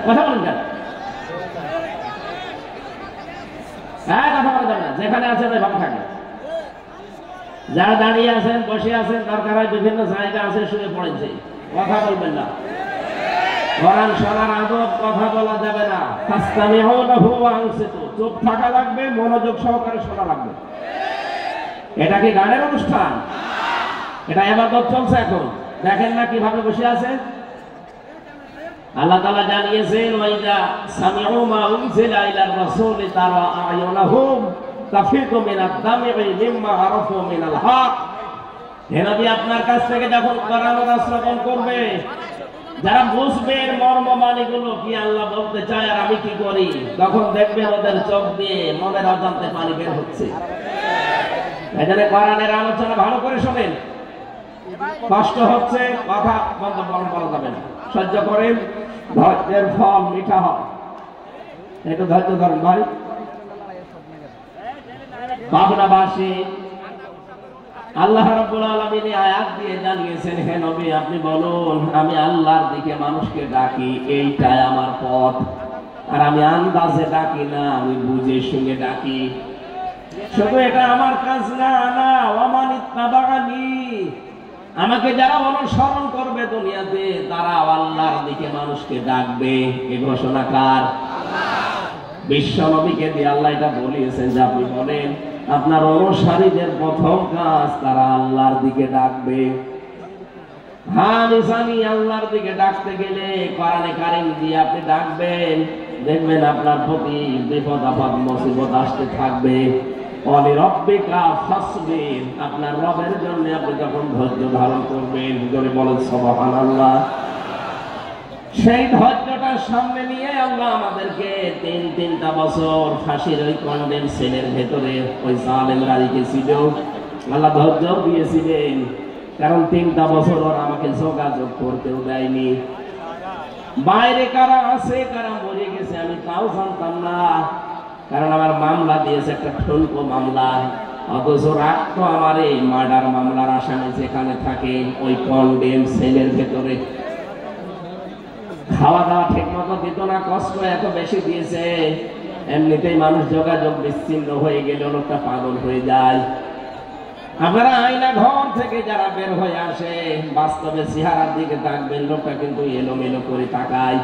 কথা বলেন কেন? হ্যাঁ, কথা বলা যাবে না। যেখানে আছে তাই ভালো থাকে। যারা দাঁড়িয়ে আছেন, বসে আছেন, দরকার হয় বিভিন্ন জায়গা আছে, শুয়ে পড়েছে, কথা বলবেন না। কোরআন শোনার আদব, কথা বলা যাবে না। চুপ থাকা লাগবে, মনোযোগ সহকারে শোনা লাগবে। এটা কি গানের অনুষ্ঠান? এটা ইবাদত চলছে এখন। দেখেন না কিভাবে বসে আছে। আল্লাহ তাআলা জানিয়েছেন, ওয়াইদা সামিউ মা উনজিলা ইলার রাসূলি তারা আয়ুনাহুম তাফিদু মিনাদ দামি মিম্মা আরাফু মিনাল হক। হে নবী, আপনার কাছ থেকে যখন কোরআন শ্রবণ করবে, যারা বুঝবে এর মর্ম মানেগুলো কি আল্লাহ বলতে চায় আর আমি কি করি, তখন দেখবে ওদের চোখ দিয়ে মনের অজান্তে পানি বের হচ্ছে। এখানে কোরআনের আলোচনা ভালো করে শোনেন। কষ্ট হচ্ছে, কথা বন্ধ বলা যাবে না। সহ্য করেন, ধৈর্যের ফল মিঠা হয়। একটু ধৈর্য ধরেন ভাই। পাবনাবাসী আল্লাহ রাব্বুল আলামিন আয়াত দিয়ে জানিয়েছেন, হে নবী আপনি বলুন, আমি আল্লাহর দিকে মানুষকে ডাকি, এইটাই আমার পথ। আর আমি আন্দাজে ডাকি না, আমি বুঝে শুনে ডাকি। শুধু এটা আমার কাজ না, না ওয়ামান ইত্তাবাআনি, আমাকে যারা অনুসরণ করবে দুনিয়াতে, তারা আল্লাহর দিকে মানুষকে ডাকবে। এই ঘোষণা কার? বিশ্ব নবীকে দিয়ে আল্লাহ এটা বলিয়েছেন যে আপনি বলেন আপনার অনুসারীদের প্রথম কাজ তারা আল্লাহর দিকে ডাকবে। হ্যাঁ, নিশানি আল্লাহর দিকে ডাকতে গেলে কোরআনে কারীম দিয়ে আপনি ডাকবেন, দেখবেন আপনার প্রতি বিপদ আপদ মুসিবত আসতে থাকবে। ওয়ালি রাব্বিকা ফাসবির, আপনার রবের জন্য আপনি যখন ধৈর্য ধারণ করবেন, জোরে বলেন সুবহানাল্লাহ। সেই ধৈর্যটার সামনে নিয়ে আল্লাহ আমাদেরকে তিনটা বছর ফাঁসির ওই কন্ডেম সেলের ভেতরে ওই জালেমরা রেখেছিল। আল্লাহ ধৈর্য দিয়েছিলেন, কারণ 3টা বছর ওরা আমাকে যোগাযোগ করতেও দেয়নি। বাইরে কারা আছে, কারা মরে গেছে আমি তাও জানতাম না, কারণ আমার মামলা দিয়েছে একটা ঠুনকো মামলা। অথচ রাখতো আমার এই মার্ডার মামলার আসামি যেখানে থাকে ওই কন্ডেম সেলের ভেতরে। খাওয়া দাওয়া ঠিক মতো দিত না, কষ্ট এত বেশি দিয়েছে, এমনিতেই মানুষ যোগাযোগ বিচ্ছিন্ন হয়ে গেলে লোকটা পাগল হয়ে যায়। আপনারা আয়না ঘর থেকে যারা বের হয়ে আসে, বাস্তবে চেহারার দিকে তাকবেন, লোকটা কিন্তু এলোমেলো করে তাকায়।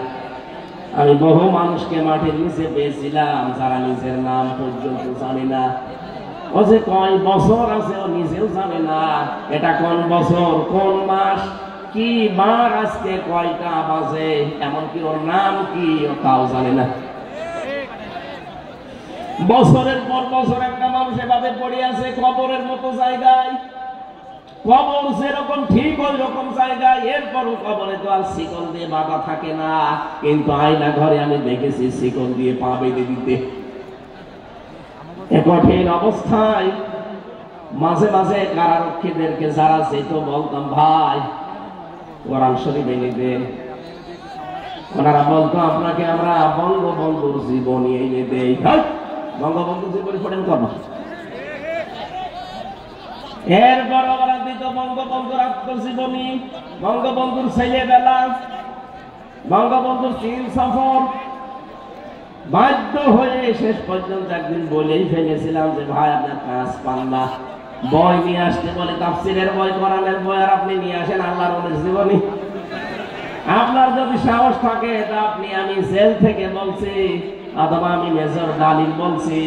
আমি বহু মানুষকে মাটির নিচে পেয়েছিলাম, যারা নিজের নাম পর্যন্ত জানে না। ও যে কয় বছর আছে ও নিজেও জানে না, এটা কোন বছর, কোন মাস, কি বার, আজকে কয়টা বাজে, এমনকি ওর নাম কি ও তাও জানে না। বছরের পর বছর একটা মানুষ এভাবে পড়ে আছে কবরের মতো জায়গায়। কবর যেরকম ঠিক ওই রকম জায়গায়, এরপরও কবরে তো আর শিকল দিয়ে বাঁধা থাকে না, কিন্তু আয়না ঘরে আমি দেখেছি শিকল দিয়ে পা বেঁধে দিতে। এ কঠিন অবস্থায় মাঝে মাঝে কারারক্ষীদেরকে যারা যেত বলতাম, ভাই কোরআন শরীফ এনে দেন। ওনারা বলতো আপনাকে আমরা বঙ্গবন্ধুর জীবনী এনে দেই। বঙ্গবন্ধুর জীবনী পড়েন কর্ম। এরপর ওরা দিত বঙ্গবন্ধুর আত্মজীবনী, বঙ্গবন্ধুর ছেলেবেলা, বঙ্গবন্ধুর চীন সফর। বাধ্য হয়ে শেষ পর্যন্ত একদিন বলেই ফেলেছিলাম যে ভাই আপনার কাজ পান না, বই নিয়ে আসতে বলে, তাফসীরের বই, কোরআনের বই, আর আপনি নিয়ে আসেন আল্লাহর ওলির জীবনী। আপনার যদি সাহস থাকে তা আপনি, আমি জেল থেকে বলছি অথবা আমি মেজর ডালিল বলছি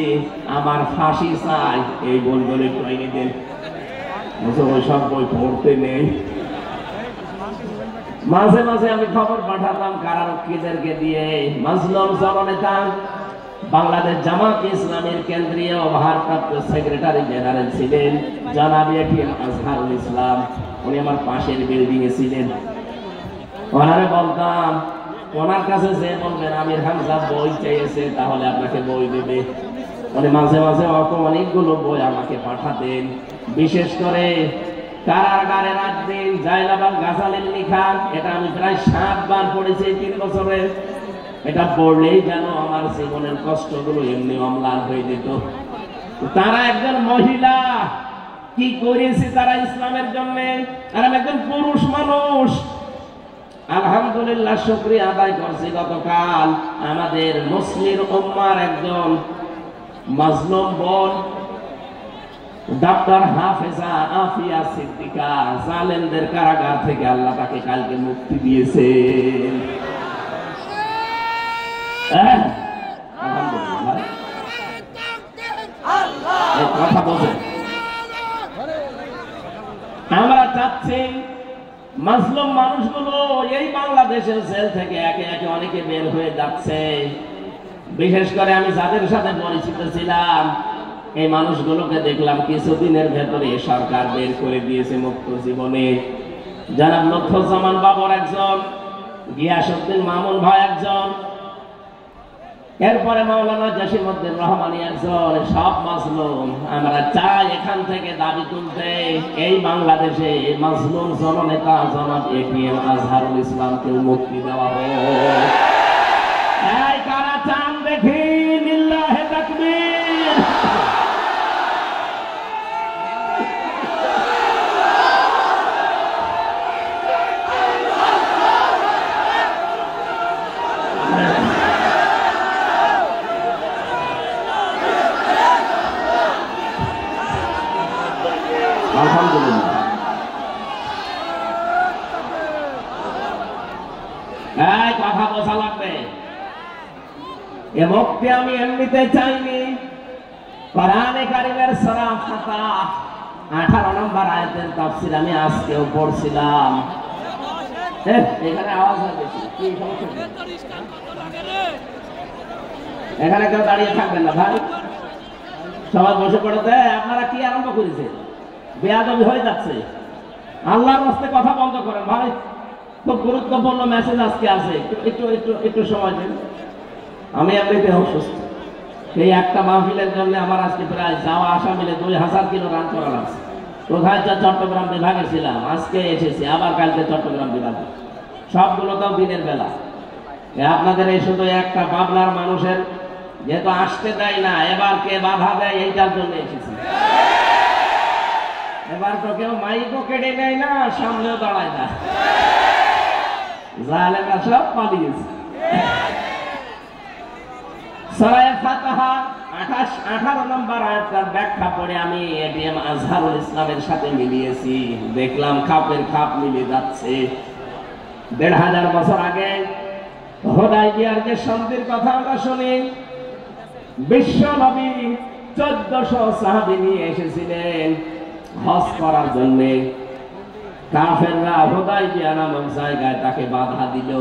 আমার ফাঁসি চাই, এই বইগুলো একটু এনে দেন। ওই সব বই পড়তে নেই। মাঝে মাঝে আমি খবর পাঠাতাম কারারক্ষীদেরকে দিয়ে। মাজলুম জননেতা, বাংলাদেশ জামাত ইসলামের কেন্দ্রীয় ভারপ্রাপ্ত সেক্রেটারি জেনারেল ছিলেন জনাব এটিএম আজহারুল ইসলাম, উনি আমার পাশের বিল্ডিং এ ছিলেন। ওনারে বলতাম, ওনার কাছে যে বলবেন আমির হামজা বই চেয়েছে তাহলে আপনাকে বই দেবে। উনি মাঝে মাঝে অনেকগুলো বই আমাকে পাঠাতেন। বিশেষ করে কারাগারে রাখবেন জায়নাবাল গাজালের লেখা, এটা আমি প্রায় 7 বার পড়েছি 3 বছরে। এটা পড়লেই যেন আমার জীবনের কষ্টগুলো এমনি অম্লান হয়ে যেত। তারা একজন মহিলা, কি করেছে তারা ইসলামের জন্য, আর একজন পুরুষ মানুষ। আলহামদুলিল্লাহ শুকরিয়া আদায় করছি। গতকাল আমাদের মুসলিম উম্মার একজন মাজলুম বোন ডক্টর হাফেজা আফিয়া সিদ্দিকা জালেমদের কারাগার থেকে আল্লাহ তাকে কালকে মুক্তি দিয়েছে। কথা বলছেন, আমরা চাচ্ছি মাজলুম মানুষগুলো এই বাংলাদেশের জেল থেকে একে একে অনেকে বের হয়ে যাচ্ছে। বিশেষ করে আমি যাদের সাথে পরিচিত ছিলাম এই মানুষগুলোকে দেখলাম কিছুদিনের ভেতরে সরকার বের করে দিয়েছে মুক্ত জীবনে। জনাব লুৎফুজ্জামান বাবর একজন, গিয়াসউদ্দিন মামুন ভাই একজন, এরপরে মাওলানা জসিমউদ্দিন রহমানী একজন। সব মাজলুম। আমরা চাই এখান থেকে দাবি তুলতে এই বাংলাদেশে মাজলুম জননেতা জনাব এটিএম আজহারুল ইসলামকে মুক্তি দেওয়া হোক। এই কারা চান দেখি? লিল্লাহে তাকবীর। কথা বোঝা লাগবে। এ মুক্তি আমি এমনিতে চাইনি। কোরআনে কারীমের সূরা ফাতিহা 18 নম্বর আয়াতের তাফসীর আমি আজকেও পড়ছিলাম। এখানে আওয়াজ হয় বেশি, কি সমস্যা? এখানে কেউ দাঁড়িয়ে থাকবেন না ভাই, সবাই বসে পড়তে। আপনারা কি আরম্ভ করেছেন? বেয়াদবি হয়ে যাচ্ছে। আল্লাহর রাস্তে কথা বন্ধ করেন ভাই। খুব গুরুত্বপূর্ণ মেসেজ আজকে আছে, একটু একটু একটু সময় দিন। আমি এমনিতে অসুস্থ। এই একটা মাহফিলের জন্য আমার আজকে প্রায় যাওয়া আসা মিলে 2000 কিলো রান করা লাগছে। কোথায় চট্টগ্রাম বিভাগে ছিলাম, আজকে এসেছি আবার কালকে চট্টগ্রাম বিভাগে। সবগুলো তো দিনের বেলা। আপনাদের এই শুধু একটা পাবনার মানুষের যেহেতু আসতে দেয় না, এবার কে বাধা দেয় এইটার জন্য এসেছি। এবার তো কেউ মাইকও কেটে নেয় না, সামনেও দাঁড়ায় না, জালেমরা সব পালিয়েছে। সূরা ফাতিহা 18 নম্বর আয়াতের ব্যাখ্যা পড়ে আমি এটিএম আজহারুল ইসলামের সাথে মিলিয়েছি। দেখলাম খাপের খাপ মিলে যাচ্ছে। 1500 বছর আগে হুদায়বিয়ার যে সন্ধির কথা আমরা শুনি, বিশ্ব নবী 1400 সাহাবী নিয়ে এসেছিলেন হজ করার জন্য। কাফেররা হুদায়বিয়া নামক জায়গায় তাকে বাধা দিল।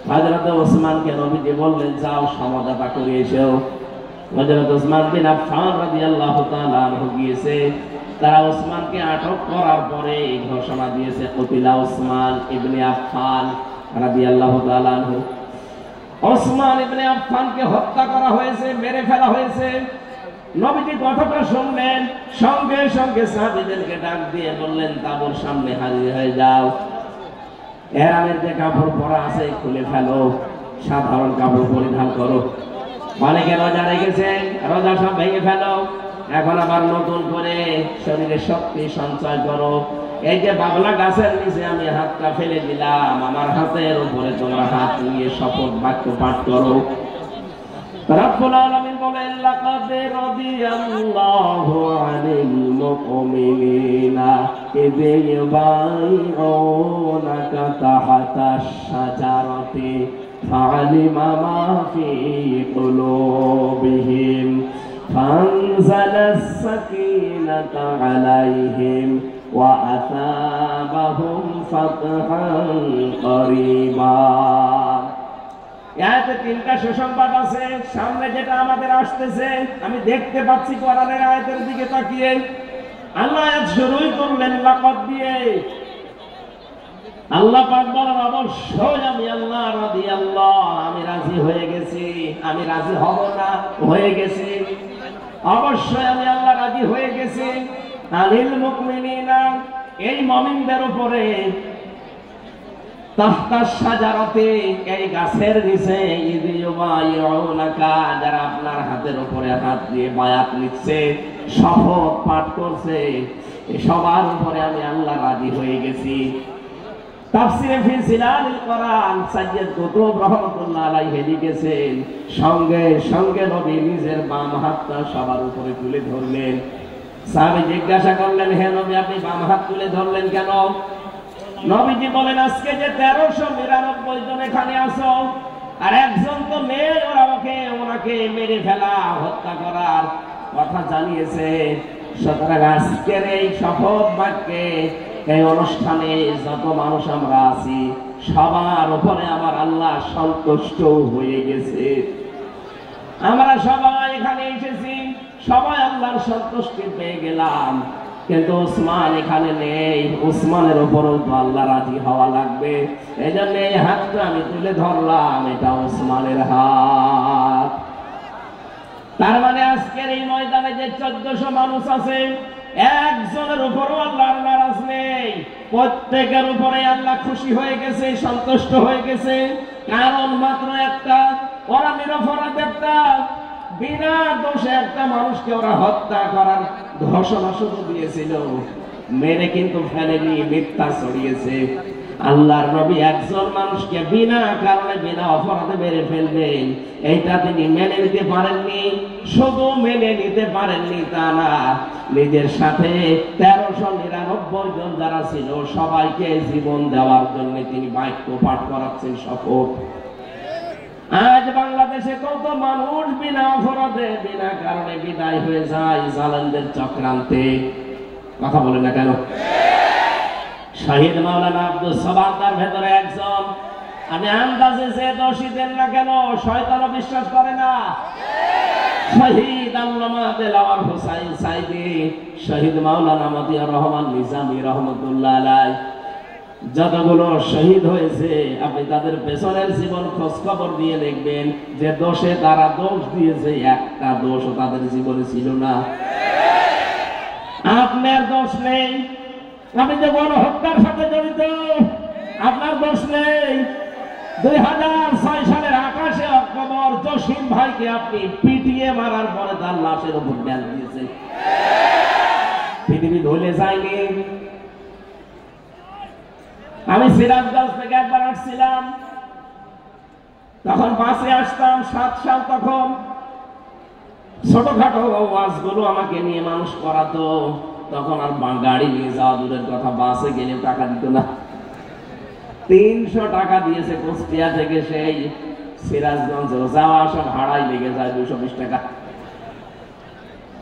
হযরত ওসমানকে নবীজি বললেন, যাও সমঝোতা করে এসো। হযরত ওসমান বিন আফফান রাদিয়াল্লাহু তাআলা আনহু গিয়েছে। তারা ওসমানকে আটক করার পরে ঘোষণা দিয়েছে, কতিলা ওসমান ইবনে আফফান রাদিয়াল্লাহু তাআলা আনহু। ওসমান ইবনে আফফানকে হত্যা করা হয়েছে, মেরে ফেলা হয়েছে। নবীজি কথাটা শুনলেন, সঙ্গে সঙ্গে সাহাবীদেরকে ডাক দিয়ে বললেন, তাঁবুর সামনে হাজির হয়ে যাও। এহরামের যে কাপড় পরা আছে খুলে ফেলো, সাধারণ কাপড় পরিধান করো। অনেকে রোজা রেখেছে, রোজা সব ভেঙে ফেলো। এখন আবার নতুন করে শরীরে শক্তি সঞ্চয় করো। এই যে বাবলা গাছের নিচে আমি হাতটা ফেলে দিলাম, আমার হাতের উপরে তোমরা হাত নিয়ে শপথ বাক্য পাঠ করো। রব্বুল আলামিন বলেন, লাকাদ রাদিয়াল্লাহু আনিল মুমিনিনা ইয ইউবাইউনাকা তাহতাশ শাজারাতি ফাআলিমা মা ফি কুলুবিহিম ফানজালাস সাকিনাতা আলাইহিম ওয়া আসাবাহুম ফাতহান করিবা। এতে 3টা সুসংবাদ আছে। সামনে যেটা আমাদের আসতেছে আমি দেখতে পাচ্ছি কোরআনের আয়াতের দিকে তাকিয়ে। আল্লাহ আয়াত শুরুই করলেন লাকাদ দিয়ে। আল্লাহ পাক বলেন, অবশ্যই আমি আল্লাহ রাদিয়াল্লাহ, আমি রাজি হয়ে গেছি। আমি রাজি হব না, হয়ে গেছি। অবশ্যই আমি আল্লাহ রাজি হয়ে গেছি। আনিল মুমিনিনা, এই মুমিনদের উপরে, তাহতাশ শাজারাতে, এই গাছের নিচে, ইয ইউবাইউনাকা, যারা আপনার হাতের উপরে হাত দিয়ে বায়াত নিচ্ছে, শপথ পাঠ করছে, সবার উপরে আমি আল্লাহ রাজি হয়ে গেছি। তাফসিরে ফি জিলালিল কোরআন সাইয়্যিদ কুতুব রাহমাতুল্লাহ আলাইহি লিখেছেন, সঙ্গে সঙ্গে নবী নিজের বাম হাতটা সবার উপরে তুলে ধরলেন। সাহাবী জিজ্ঞাসা করলেন, হে নবী আপনি বাম হাত তুলে ধরলেন কেন? নবীজি বলেন, আজকে যে 1399 জন এখানে আছো, আর একজন তো নেই, ওনাকে মেরে ফেলা, হত্যা করার কথা জানিয়েছে। সুতরাং আজকের এই শপথ বাক্যে, এই অনুষ্ঠানে যত মানুষ আমরা আছি, সবার উপরে আমার আল্লাহ সন্তুষ্ট হয়ে গেছে। আমরা সবাই এখানে এসেছি, সবাই আল্লাহর সন্তুষ্টি পেয়ে গেলাম, কিন্তু উসমান এখানে নেই। উসমানের উপরও তো আল্লাহ রাজি হওয়া লাগবে। এই জন্য এই হাতটা আমি তুলে ধরলাম, এটা উসমানের হাত। তার মানে আজকের এই ময়দানে যে 1400 মানুষ আছে, একজনের উপরও আল্লাহর নারাজ নেই, প্রত্যেকের উপরে আল্লাহ খুশি হয়ে গেছে, সন্তুষ্ট হয়ে গেছে। কারণ মাত্র একটা, ওরা নিরপরাধ একটা, বিনা দোষে একটা মানুষকে ওরা হত্যা করার ঘোষণা শুধু দিয়েছিল, মেরে কিন্তু ফেলেনি, মিথ্যা ছড়িয়েছে। আল্লাহর নবী একজন মানুষকে বিনা কারণে বিনা অপরাধে মেরে ফেলবেন, এইটা তিনি মেনে নিতে পারেননি। শুধু মেনে নিতে পারেননি তা না, নিজের সাথে 1399 জন যারা ছিল সবাইকে জীবন দেওয়ার জন্য তিনি বাক্য পাঠ করাচ্ছেন, শপথ। আজ বাংলাদেশে কত মানুষ বিনা অপরাধে বিনা কারণে বিদায় হয়ে যায় জালেমদের চক্রান্তে। কথা বলে না কেন? শহীদ মাওলানা আব্দুল সাবাদ তার ভেতরে একজন। আমি আন্দাজে যে দোষী দেন না কেন, শয়তানও বিশ্বাস করে না। শহীদ আল্লামা দেলাওয়ার হোসাইন সাইদি, শহীদ মাওলানা মতিয়ার রহমান নিজামী রহমতুল্লাহ আলাইহি, যতগুলো শহীদ হয়েছে আপনি তাদের পেছনের জীবন খোঁজ খবর দিয়ে দেখবেন যে দোষে তারা দোষ দিয়েছে, একটা দোষও তাদের জীবনে ছিল না। আপনার দোষ নেই, আপনি যে গণহত্যার সাথে জড়িত, আপনার দোষ নেই। 2006 সালের 28 অক্টোবর জসিম ভাইকে আপনি পিটিয়ে মারার পরে তার লাশের উপর ড্যাল দিয়েছেন, পৃথিবী ধলে যায়নি। আমি সিরাজগঞ্জ থেকে একবার আসছিলাম, তখন বাসে আসতাম, 7 সাল, তখন ছোটখাটো ওয়াজগুলো আমাকে নিয়ে মানুষ করাতো। তখন আর গাড়ি নিয়ে যাওয়া দূরের কথা, বাসে গেলে টাকা দিত না। 300 টাকা দিয়েছে কুষ্টিয়া থেকে সেই সিরাজগঞ্জ, যাওয়া আসা ভাড়াই লেগে যায় 220 টাকা।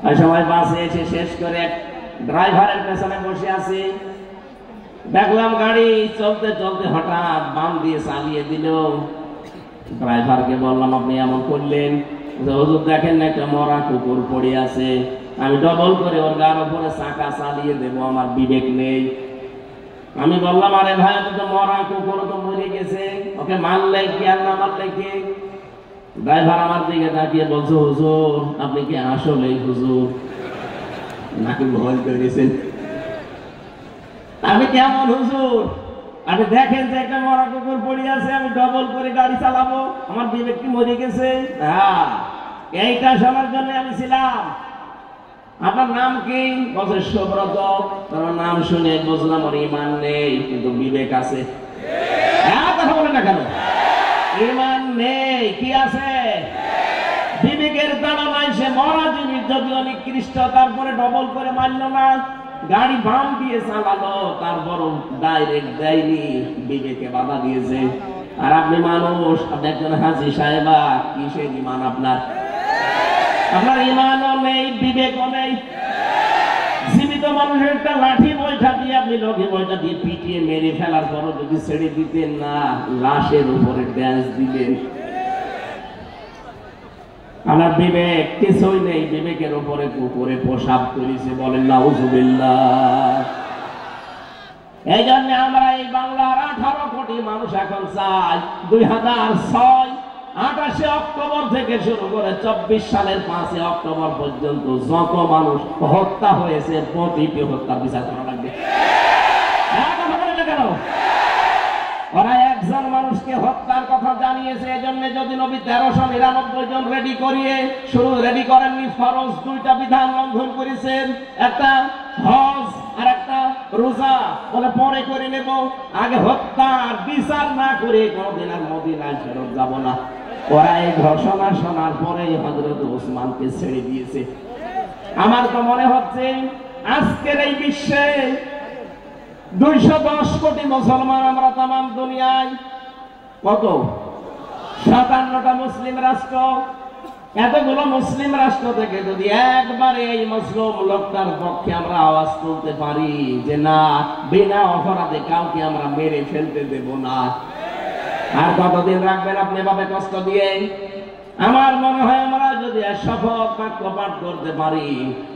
ওই সময় বাসে এসে শেষ করে ড্রাইভারের পেছনে বসে আছি, দেখলাম গাড়ি চলতে চলতে হঠাৎ বাম দিয়ে চালিয়ে দিল। ড্রাইভারকে বললাম, আপনি এমন করলেন? হুজুর দেখেন না একটা মরা কুকুর পড়ে আছে, আমি ডবল করে ওর গার উপরে চাকা চালিয়ে দেবো, আমার বিবেক নেই। আমি বললাম, আরে ভাই ওটা তো মরা কুকুর, তো মরে গেছে, ওকে মারলে কি আর না মারলে কি? ড্রাইভার আমার দিকে তাকিয়ে বলছে, হুজুর আপনি কি আসলে হুজুর নাকি ভয় করেছেন? আমি কেমন হুজুর? আপনি দেখেন যে একটা মরা কুকুর পড়ে আছে, আমি ডবল করে গাড়ি চালাবো, আমার বিবেক কি মরে গেছে? হ্যাঁ, এইটা শোনার জন্য আমি ছিলাম। আপনার নাম কি? বলছে সুব্রত। তোমার নাম শুনে বুঝলাম ওর ইমান নেই, কিন্তু বিবেক আছে। হ্যাঁ, কথা বলে না কেন? ইমান নেই, কি আছে? বিবেকের দ্বারা নাই, সে মরা জীবিত যদিও নিকৃষ্ট, তারপরে ডবল করে মারল না, গাড়ি বাম দিয়ে চালালো, তারপর ডাইরেক্ট দেয়নি, বিবেকে বাধা দিয়েছে। আর আপনি মানুষ, আপনি একজন হাজী সাহেবা, কিসের ইমান আপনার? আপনার ইমানও নেই, বিবেকও নেই। জীবিত মানুষের একটা লাঠি বৈঠা দিয়ে আপনি লঘি বৈঠা দিয়ে পিটিয়ে মেরে ফেলার পরও যদি ছেড়ে দিতেন না, লাশের উপরে ড্যান্স দিলেন। আমার বিবেক কিছুই নেই, বিবেকের উপরে কুকুরে প্রসাব করেছে, বলেন নাউজুবিল্লাহ। এই জন্য আমরা এই বাংলার 18 কোটি মানুষ এখন চাই 2006 28 অক্টোবর থেকে শুরু করে 24 সালের 5 অক্টোবর পর্যন্ত যত মানুষ হত্যা হয়েছে প্রতিটি হত্যার বিচার করা লাগবে। কেন? ওরা একজন মানুষকে হত্যার কথা জানিয়েছে, এজন্য যদি নবী 1399 জন রেডি করিয়ে শুরু রেডি করেননি, ফরজ 2টা বিধান লঙ্ঘন করেছেন, একটা হজ আর একটা রোজা বলে পরে করে নেব, আগে হত্যার বিচার না করে কোনদিন আর মদিনায় ফেরত যাব না। ওরা এই ঘোষণা শোনার পরে হযরত ওসমানকে ছেড়ে দিয়েছে। আমার তো মনে হচ্ছে আজকের এই বিশ্বে 210 কোটি মুসলমান আমরা তামাম দুনিয়ায়, কত 57টা মুসলিম রাষ্ট্র, এতগুলো মুসলিম রাষ্ট্র থেকে যদি একবারে এই মুসলিম লোকটার পক্ষে আমরা আওয়াজ তুলতে পারি যে না, বিনা অপরাধে কাউকে আমরা মেরে ফেলতে দেব না, আর কতদিন রাখবেন আপনি এভাবে কষ্ট দিয়ে? আমার মনে হয় আমরা যদি শপথ বাক্য পাঠ করতে পারি,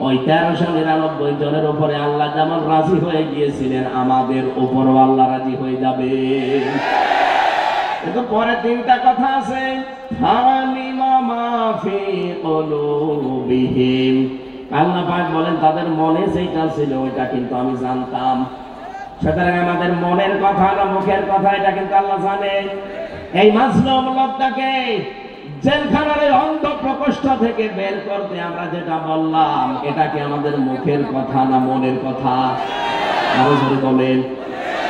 ওই 1399 জনের উপরে আল্লাহ যেমন রাজি হয়ে গিয়েছিলেন, আমাদের উপরও আল্লাহ রাজি হয়ে যাবে। কিন্তু পরে তিনটা কথা আছে, আল্লাহ পাক বলেন তাদের মনে যেটা ছিল ওইটা কিন্তু আমি জানতাম। সুতরাং আমাদের মনের কথা না মুখের কথা এটা কিন্তু আল্লাহ জানে। এই মাজলুম লোকটাকে জেলখানার অন্ধ প্রকোষ্ঠ থেকে বের করতে আমরা যেটা বললাম, এটা কি আমাদের মুখের কথা না মনের কথা? আরো জোরে বলেন।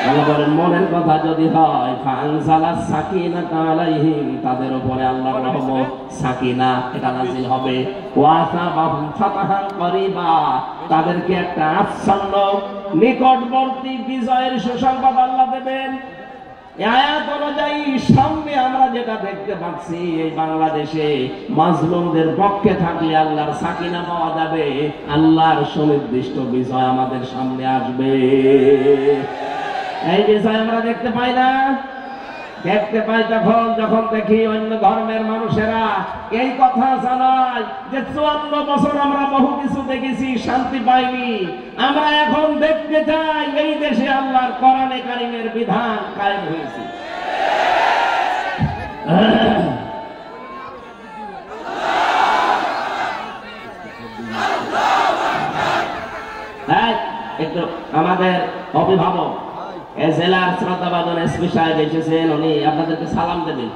আল্লাহ বলেন মনের কথা যদি হয়, ফানজালাস সাকিনাতা আলাইহিম, তাদের উপরে আল্লাহর রহমত সাকিনা এটা নাযিল হবে। ওয়াসাবাহুম ফাতাহান করিবা, তাদেরকে একটা আচ্ছন্ন নিকটবর্তী বিজয়ের সুসংবাদ আল্লাহ দেবেন। এই আয়াত অনুযায়ী সামনে আমরা যেটা দেখতে পাচ্ছি, এই বাংলাদেশে মাজলুমদের পক্ষে থাকলে আল্লাহর সাকিনা পাওয়া যাবে, আল্লাহর সুনির্দিষ্ট বিজয় আমাদের সামনে আসবে। এই বিষয় আমরা দেখতে পাই না? দেখতে পাই যখন দেখি অন্য ধর্মের মানুষেরা এই কথা জানায় যে 54 বছর আমরা বহু কিছু দেখেছি, শান্তি পাইনি, আমরা এখন দেখতে চাই এই দেশে আল্লাহর কোরআনে কারিমের বিধান কায়েম হয়েছে। একটু আমাদের অভিভাবক জেলার শ্রদ্ধাভাজন এসপি সাহেব এসেছেন, উনি আপনাদেরকে সালাম দেবেন।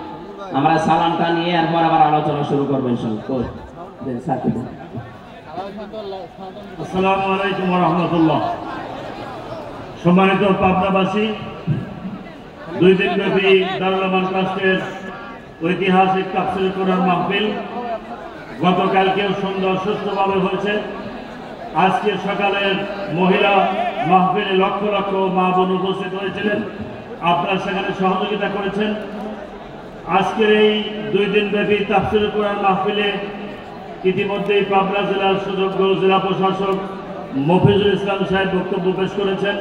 আমরা সালামটা নিয়ে এরপর আবার আলোচনা শুরু করবেন। আসসালামু আলাইকুম ওয়া রাহমাতুল্লাহ। সম্মানিত পাবনাবাসী, 2 দিনব্যাপী দারুল আমান ট্রাস্টের ঐতিহাসিক তাফসীর কোরআন মাহফিল গতকালকেও সুন্দর সুষ্ঠুভাবে হয়েছে। আজকে সকালের মহিলা মাহফিলে লক্ষ লক্ষ মা বোন উপস্থিত হয়েছিলেন, আপনারা সেখানে সহযোগিতা করেছেন। আজকের এই 2 দিনব্যাপী তাফসীর কোরআন মাহফিলে ইতিমধ্যেই পাবনা জেলার সুযোগ্য জেলা প্রশাসক মফিজুল ইসলাম সাহেব বক্তব্য পেশ করেছেন।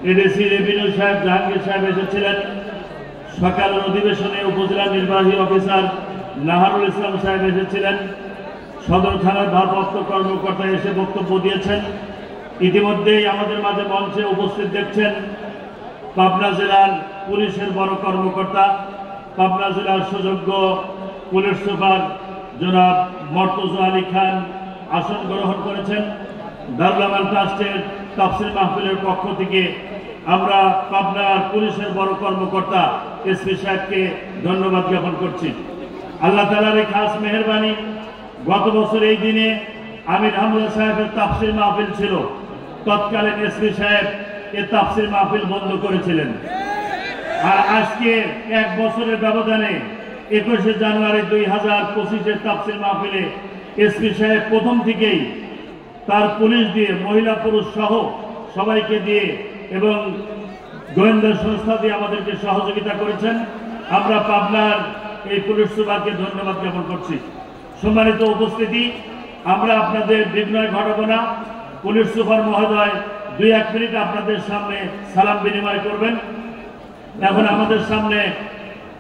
এডিসি রেভিনিউ সাহেব জাহাঙ্গীর সাহেব এসেছিলেন। সকালের অধিবেশনে উপজেলা নির্বাহী অফিসার নাহারুল ইসলাম সাহেব এসেছিলেন। সদর থানার ভারপ্রাপ্ত কর্মকর্তা এসে বক্তব্য দিয়েছেন। ইতিমধ্যেই আমাদের মাঝে মঞ্চে উপস্থিত দেখছেন পাবনা জেলার পুলিশের বড় কর্মকর্তা, পাবনা জেলার সুযোগ্য পুলিশ সুপার জনাব মর্তুজা আলী খান আসন গ্রহণ করেছেন। দারুল আমান ট্রাস্টের তাফসীর মাহফিলের পক্ষ থেকে আমরা পাবনার পুলিশের বড় কর্মকর্তা এসপি সাহেবকে ধন্যবাদ জ্ঞাপন করছি। আল্লাহ তাআলার এই খাস মেহেরবানি, গত বছর এই দিনে আমির হামজা সাহেবের তাফসীর মাহফিল ছিল, তৎকালীন এসপি সাহেব এই তাফসীর মাহফিল বন্ধ করেছিলেন। আর আজকে 1 বছরের ব্যবধানে 21 জানুয়ারি 2025 তাফসীর মাহফিলে এসপি সাহেব প্রথম থেকেই তার পুলিশ দিয়ে, মহিলা পুরুষ সহ সবাইকে দিয়ে এবং গোয়েন্দা সংস্থা দিয়ে আমাদেরকে সহযোগিতা করেছেন। আমরা পাবনার এই পুলিশ সুপারকে ধন্যবাদ জ্ঞাপন করছি। সম্মানিত উপস্থিতি, আমরা আপনাদের বিঘ্নয় ঘটাবো না। পুলিশ সুপার মহোদয় 2-1 মিনিট আপনাদের সামনে সালাম বিনিময় করবেন। এখন আমাদের সামনে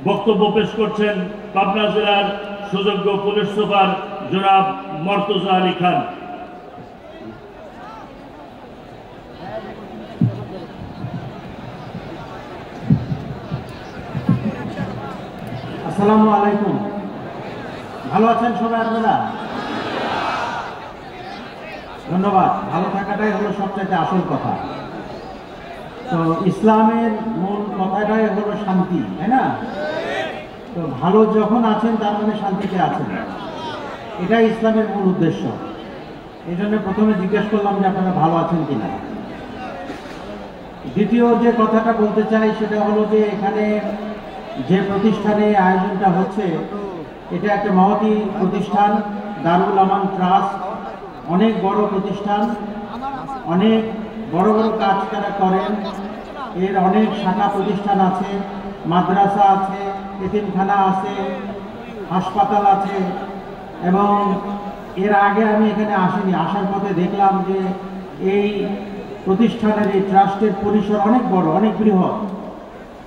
বক্তব্য পেশ করছেন পাবনা জেলার সুযোগ্য পুলিশ সুপার জনাব মর্তুজা আলী খান। আসসালামু আলাইকুম। ভালো আছেন সবাই আপনারা? ধন্যবাদ। ভালো থাকাটাই হলো সবচেয়ে আসল কথা। তো ইসলামের মূল কথাটাই হলো শান্তি, তাই না? তো ভালো যখন আছেন তার মানে শান্তিতে আছেন, এটাই ইসলামের মূল উদ্দেশ্য। এই জন্য প্রথমে জিজ্ঞেস করলাম যে আপনারা ভালো আছেন কিনা। দ্বিতীয় যে কথাটা বলতে চাই সেটা হলো যে এখানে যে প্রতিষ্ঠানে আয়োজনটা হচ্ছে এটা একটা মহতী প্রতিষ্ঠান, দারুল আমান ট্রাস্ট। অনেক বড় প্রতিষ্ঠান, অনেক বড় বড় কাজ তারা করেন। এর অনেক শাখা প্রতিষ্ঠান আছে, মাদ্রাসা আছে, এতিমখানা আছে, হাসপাতাল আছে। এবং এর আগে আমি এখানে আসিনি, আসার পথে দেখলাম যে এই প্রতিষ্ঠানের এই ট্রাস্টের পরিসর অনেক বড়, অনেক বৃহৎ।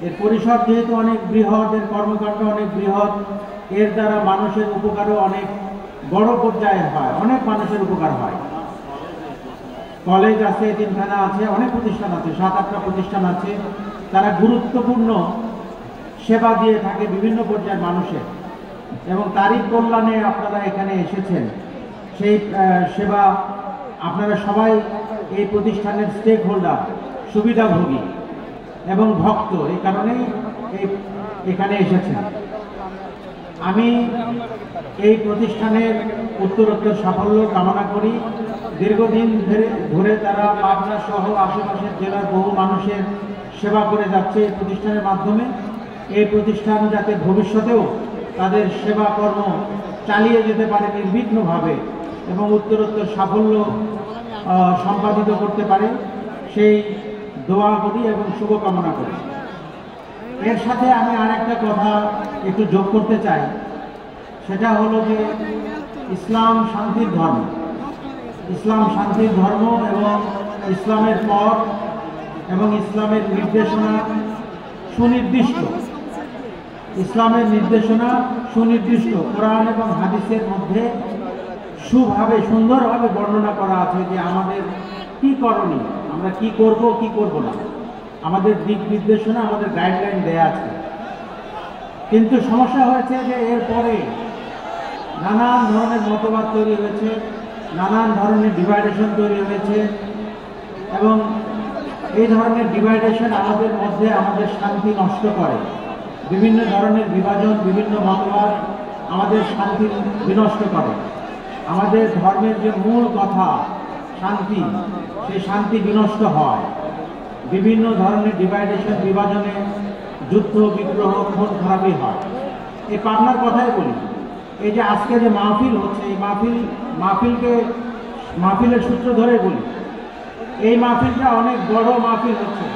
এর পরিসর যেহেতু অনেক বৃহৎ, এর কর্মকাণ্ড অনেক বৃহৎ, এর দ্বারা মানুষের উপকারও অনেক বড় পর্যায়ে হয়, অনেক মানুষের উপকার হয়। কলেজ আছে, এতিমখানা আছে, অনেক প্রতিষ্ঠান আছে, 7-8টা প্রতিষ্ঠান আছে। তারা গুরুত্বপূর্ণ সেবা দিয়ে থাকে বিভিন্ন পর্যায়ের মানুষের, এবং তারই কল্যাণে আপনারা এখানে এসেছেন। সেই সেবা আপনারা সবাই এই প্রতিষ্ঠানের স্টেক হোল্ডার, সুবিধাভোগী এবং ভক্ত, এই কারণেই এখানে এসেছেন। আমি এই প্রতিষ্ঠানের উত্তরোত্তর সাফল্য কামনা করি। দীর্ঘদিন ধরে তারা পাবনা সহ আশেপাশের জেলার বহু মানুষের সেবা করে যাচ্ছে এই প্রতিষ্ঠানের মাধ্যমে। এই প্রতিষ্ঠান যাতে ভবিষ্যতেও তাদের সেবা কর্ম চালিয়ে যেতে পারে নির্বিঘ্নভাবে এবং উত্তরোত্তর সাফল্য সম্পাদিত করতে পারে, সেই দোয়া করি এবং শুভকামনা করি। এর সাথে আমি আরেকটা কথা একটু যোগ করতে চাই, সেটা হলো যে ইসলাম শান্তির ধর্ম। ইসলাম শান্তির ধর্ম এবং ইসলামের পথ এবং ইসলামের নির্দেশনা সুনির্দিষ্ট। ইসলামের নির্দেশনা সুনির্দিষ্ট, কোরআন এবং হাদিসের মধ্যে সুন্দরভাবে বর্ণনা করা আছে যে আমাদের কি করণীয়, আমরা কি করব কি করব না, আমাদের দিক নির্দেশনা, আমাদের গাইডলাইন দেয়া আছে। কিন্তু সমস্যা হয়েছে যে এরপরে নানান ধরনের মতবাদ তৈরি হয়েছে, নানান ধরনের ডিভাইডেশন তৈরি হয়েছে, এবং এই ধরনের ডিভাইডেশন আমাদের মধ্যে আমাদের শান্তি নষ্ট করে। বিভিন্ন ধরনের বিভাজন, বিভিন্ন মতবাদ আমাদের শান্তি বিনষ্ট করে। আমাদের ধর্মের যে মূল কথা শান্তি, সেই শান্তি বিনষ্ট হয়। বিভিন্ন ধরনের ডিভাইডেশন, বিভাজনে যুদ্ধ, বিগ্রহ, খুন খারাপই হয়। এই পাবনার কথাই বলি, এই যে আজকে যে মাহফিল হচ্ছে, এই মাহফিলের সূত্র ধরে বলি, এই মাহফিলটা অনেক বড় মাহফিল হচ্ছে।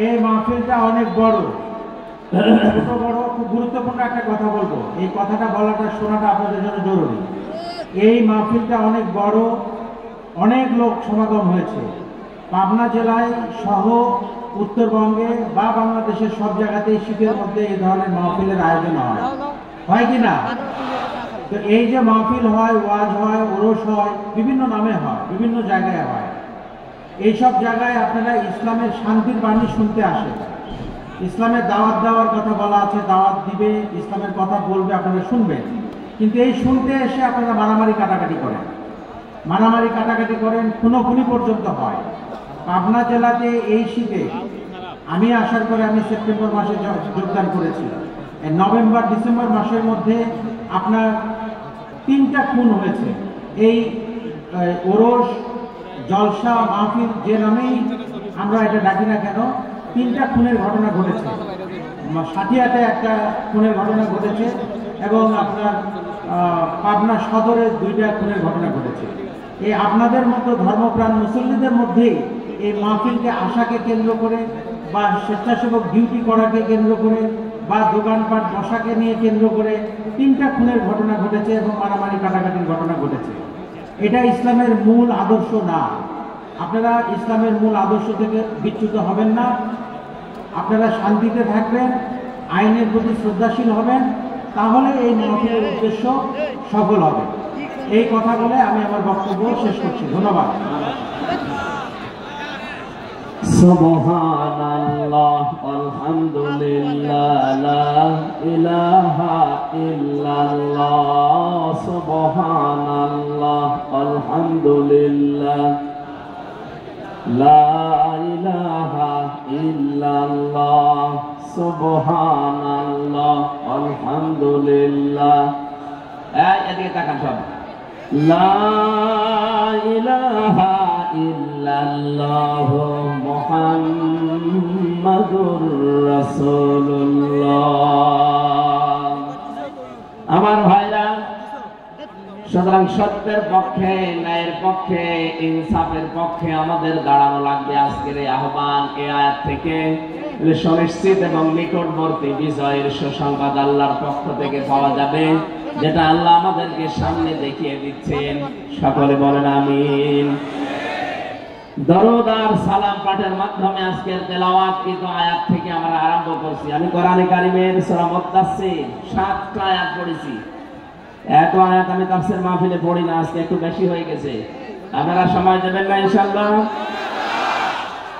এই মাহফিলটা অনেক বড়, ছোট বড়, খুব গুরুত্বপূর্ণ একটা কথা বলবো। এই কথাটা বলাটা, শোনাটা আপনাদের জন্য জরুরি। এই মাহফিলটা অনেক বড়, অনেক লোক সমাগম হয়েছে। পাবনা জেলায় সহ উত্তরবঙ্গে বা বাংলাদেশের সব জায়গাতেই শীতের মধ্যে এই ধরনের মাহফিলের আয়োজন হয় কি না? তো এই যে মাহফিল হয়, ওয়াজ হয়, ওরস হয়, বিভিন্ন নামে হয়, বিভিন্ন জায়গায় হয়। এইসব জায়গায় আপনারা ইসলামের শান্তির বাণী শুনতে আসেন। ইসলামের দাওয়াত দেওয়ার কথা বলা আছে, দাওয়াত দিবে, ইসলামের কথা বলবে, আপনারা শুনবেন। কিন্তু এই শুনতে এসে আপনারা মারামারি কাটাকাটি করেন, খুনোখুনি পর্যন্ত হয়। পাবনা জেলাতে এই শীতে আমি আসার পরে, আমি সেপ্টেম্বর মাসে যোগদান করেছি, নভেম্বর ডিসেম্বর মাসের মধ্যে আপনার 3টা খুন হয়েছে। এই ওরস, জলসা, মাহফিল, যে নামেই আমরা এটা ডাকি না কেন, 3টা খুনের ঘটনা ঘটেছে। সাথিয়াতে একটা খুনের ঘটনা ঘটেছে এবং আপনার পাবনা সদরে 2টা খুনের ঘটনা ঘটেছে। এই আপনাদের মতো ধর্মপ্রাণ মুসল্লিদের মধ্যেই এই মাহফিলকে আশাকে কেন্দ্র করে, বা স্বেচ্ছাসেবক ডিউটি করাকে কেন্দ্র করে, বা দোকানপাট বসাকে নিয়ে কেন্দ্র করে 3টা খুনের ঘটনা ঘটেছে এবং মারামারি কাটাকাটির ঘটনা ঘটেছে। এটা ইসলামের মূল আদর্শ না। আপনারা ইসলামের মূল আদর্শ থেকে বিচ্যুত হবেন না। আপনারা শান্তিতে থাকবেন, আইনের প্রতি শ্রদ্ধাশীল হবেন, তাহলে এই মাহফিলের উদ্দেশ্য সফল হবে। এই কথা বলে আমি আমার বক্তব্য শেষ করছি। ধন্যবাদ। সুবহানাল্লাহ, আলহামদুলিল্লাহ, লা ইলাহা ইল্লাল্লাহ। সুবহানাল্লাহ, আলহামদুলিল্লাহ, লা ইলাহা ইল্লাল্লাহ। সুবহানাল্লাহ, আলহামদুলিল্লাহ। এদিকে তাকান সব। লা ইলাহা ইল্লাল্লাহ মুহাম্মাদুর রাসূলুল্লাহ। আমার ভাইরা, সুতরাং সত্যের পক্ষে, ন্যায়ের পক্ষে, ইনসাফের পক্ষে আমাদের দাঁড়ানো লাগবে। আজকের এই আহ্বান এই আয়াত থেকে সুনিশ্চিত এবং নিকটবর্তী বিজয়ের সুসংবাদ আল্লাহর পক্ষ থেকে পাওয়া যাবে, যেটা আল্লাহ আমাদেরকে সামনে দেখিয়ে দিচ্ছেন। সকলে বলেন আমিন। দরুদ আর সালাম পাঠের মাধ্যমে আজকের তেলাওয়াত কিন্তু আয়াত থেকে আমরা আরম্ভ করছি। আমি কোরআনে কারিমের সূরা মুদ্দাসসির 7টা আয়াত পড়েছি। এত আয়াত আমি তাফসীর মাহফিলে পড়ি না, আজকে একটু বেশি হয়ে গেছে। আপনারা সময় দেবেন না ইনশাআল্লাহ?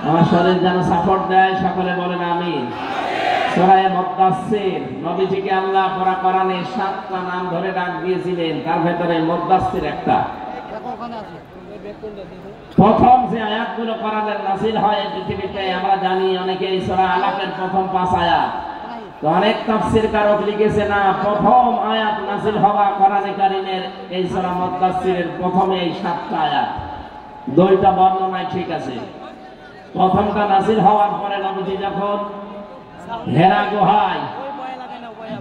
আমার শরীর যেন সাপোর্ট দেয়, সকলে বলেন আমিন। সূরা মুদ্দাসসির, নবীজিকে আল্লাহ কোরআনে 7টা নাম ধরে ডাক দিয়েছিলেন, তার ভেতরে মুদ্দাসসির একটা। প্রথম যে আয়াতগুলো কোরআনের নাযিল হয় এই পৃথিবীতে আমরা জানি, অনেকে এই সূরা আলাকের প্রথম 5 আয়াত। তো অনেক তাফসীরকারক লিখেছে না, প্রথম আয়াত নাযিল হওয়া কোরআনে কারীমের এই সূরা মুদ্দাসসিরের প্রথমে এই 7টা আয়াত। দুইটা বর্ণনায় ঠিক আছে। প্রথমটা নাযিল হওয়ার পরে নবীজি যখন হেরা গুহায়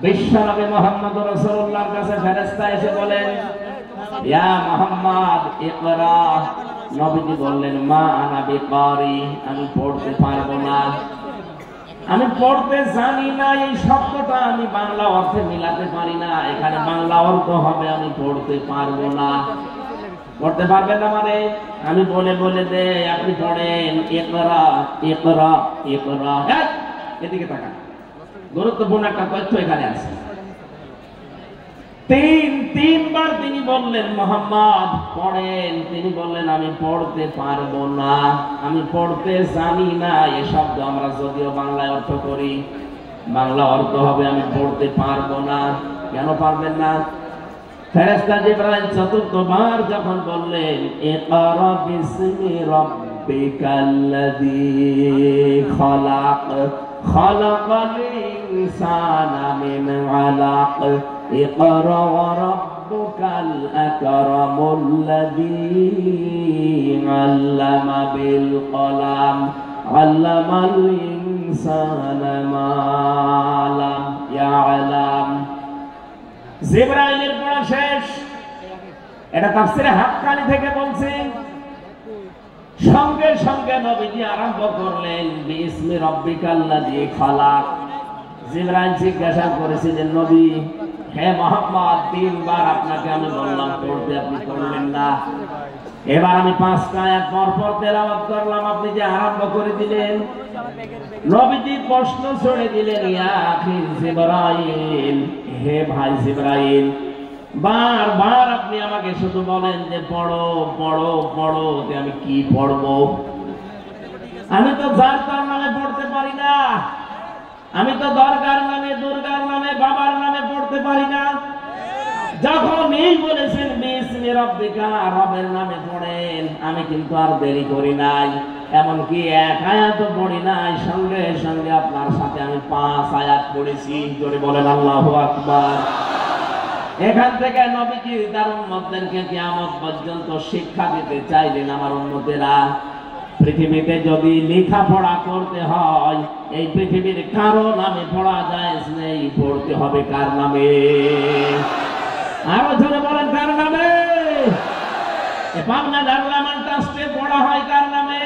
বিশ্বনবী মুহাম্মদ রাসূলুল্লাহর কাছে ফেরেশতা এসে বলেন, ইয়া মুহাম্মদ ইকরা। নবীজি বললেন, মা আনা বিকারি, আমি পড়তে পারবো না, আমি পড়তে জানি না। এই শব্দটা আমি বাংলা অর্থে মিলাতে পারি না, এখানে বাংলা অর্থ হবে আমি পড়তে পারবো না। পড়তে পারবেন না মানে আমি বলে বলে দে, আপনি পড়েন ইকরা ইকরা ইকরা। এদিকে তাকান, গুরুত্বপূর্ণ একটা তথ্য এখানে আছে। তিনবার তিনি বললেন মুহাম্মদ পড়েন, তিনি বললেন আমি পড়তে পারবো না, আমি পড়তে জানি না। এই শব্দ আমরা যদিও বাংলায় অর্থ করি, বাংলা অর্থ হবে আমি পড়তে পারবো না। কেন পারবেন না? ফেরেশতা জিবরাইল চতুর্থবার যখন বললেন ইকরা বিসমি রাব্বিকাল্লাযী খালাক খালাকাল ইনসানা মিন আলাক ইকরা ওয়া রাব্বুকাল আকরামুল্লাযী আল্লামা বিল কলাম আল্লামাল ইনসানা মা লাম ইয়ালাম। জিবরাইলের পড়া শেষ, এটা তাফসীরে হাক্কানি থেকে বলছে। সঙ্গে সঙ্গে নবীজি আরম্ভ করলেন বিসমি রাব্বিকাল্লাযী খালাক। জিবরাইল জিজ্ঞাসা করেছিলেন, নবী হে মুহাম্মদ, 3বার আপনাকে আমি বললাম পড়তে, আপনি পড়লেন না। এবার আমি 5টা আয়াত পরপর তেলাওয়াত করলাম, আপনি যে আরম্ভ করে দিলেন। নবীজি প্রশ্ন ছড়ে দিলেন, ইয়া আখি জিবরাইল, হে ভাই জিবরাইল, বারবার আপনি আমাকে শুধু বলেন যে পড়ো পড়ো পড়ো, আমি কি পড়বো? আমি তো যার তার নামে পড়তে পারি না, আমি তো দরগার নামে, দুর্গার নামে, বাবার নামে পড়তে পারি না। যখন এই বলেছেন বিসমি রাব্বিকা, রবের নামে পড়েন, আমি কিন্তু আর দেরি করি নাই, এমনকি 1 আয়াত পড়ি নাই, সঙ্গে সঙ্গে আপনার সাথে আমি 5 আয়াত পড়েছি। জোরে বলেন আল্লাহু আকবার। এখান থেকে নবীজি তার উম্মতদেরকে কিয়ামত পর্যন্ত শিক্ষা দিতে চাইলেন, আমার উম্মতেরা পৃথিবীতে যদি লেখাপড়া করতে হয়, এই পৃথিবীর কারো নামে পড়া যায় নেই, পড়তে হবে কার নামে? আরো জোরে বলেন কার নামে? পাবনা দারুল ট্রাস্টে পড়া হয় কার নামে?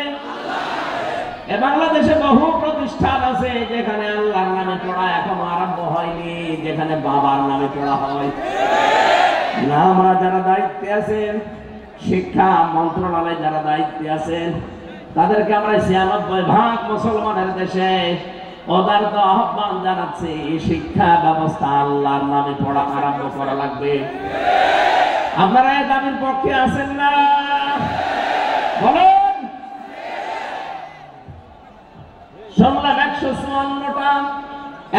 বাংলাদেশে বহু প্রতিষ্ঠান আছে যেখানে আল্লাহর নামে পড়া এখনো আরম্ভ হয়নি, যেখানে বাবার নামে পড়া হয় না। আমরা যারা দায়িত্বে আছেন, শিক্ষা মন্ত্রণালয়ে যারা দায়িত্বে আছেন, তাদেরকে আমরা 96% মুসলমানের দেশে ওদের তো আহ্বান জানাচ্ছি, শিক্ষা ব্যবস্থা আল্লাহর নামে পড়া আরম্ভ করা লাগবে। আপনারা এই দাবির পক্ষে আছেন না? বলুন। শুনলাম 154টা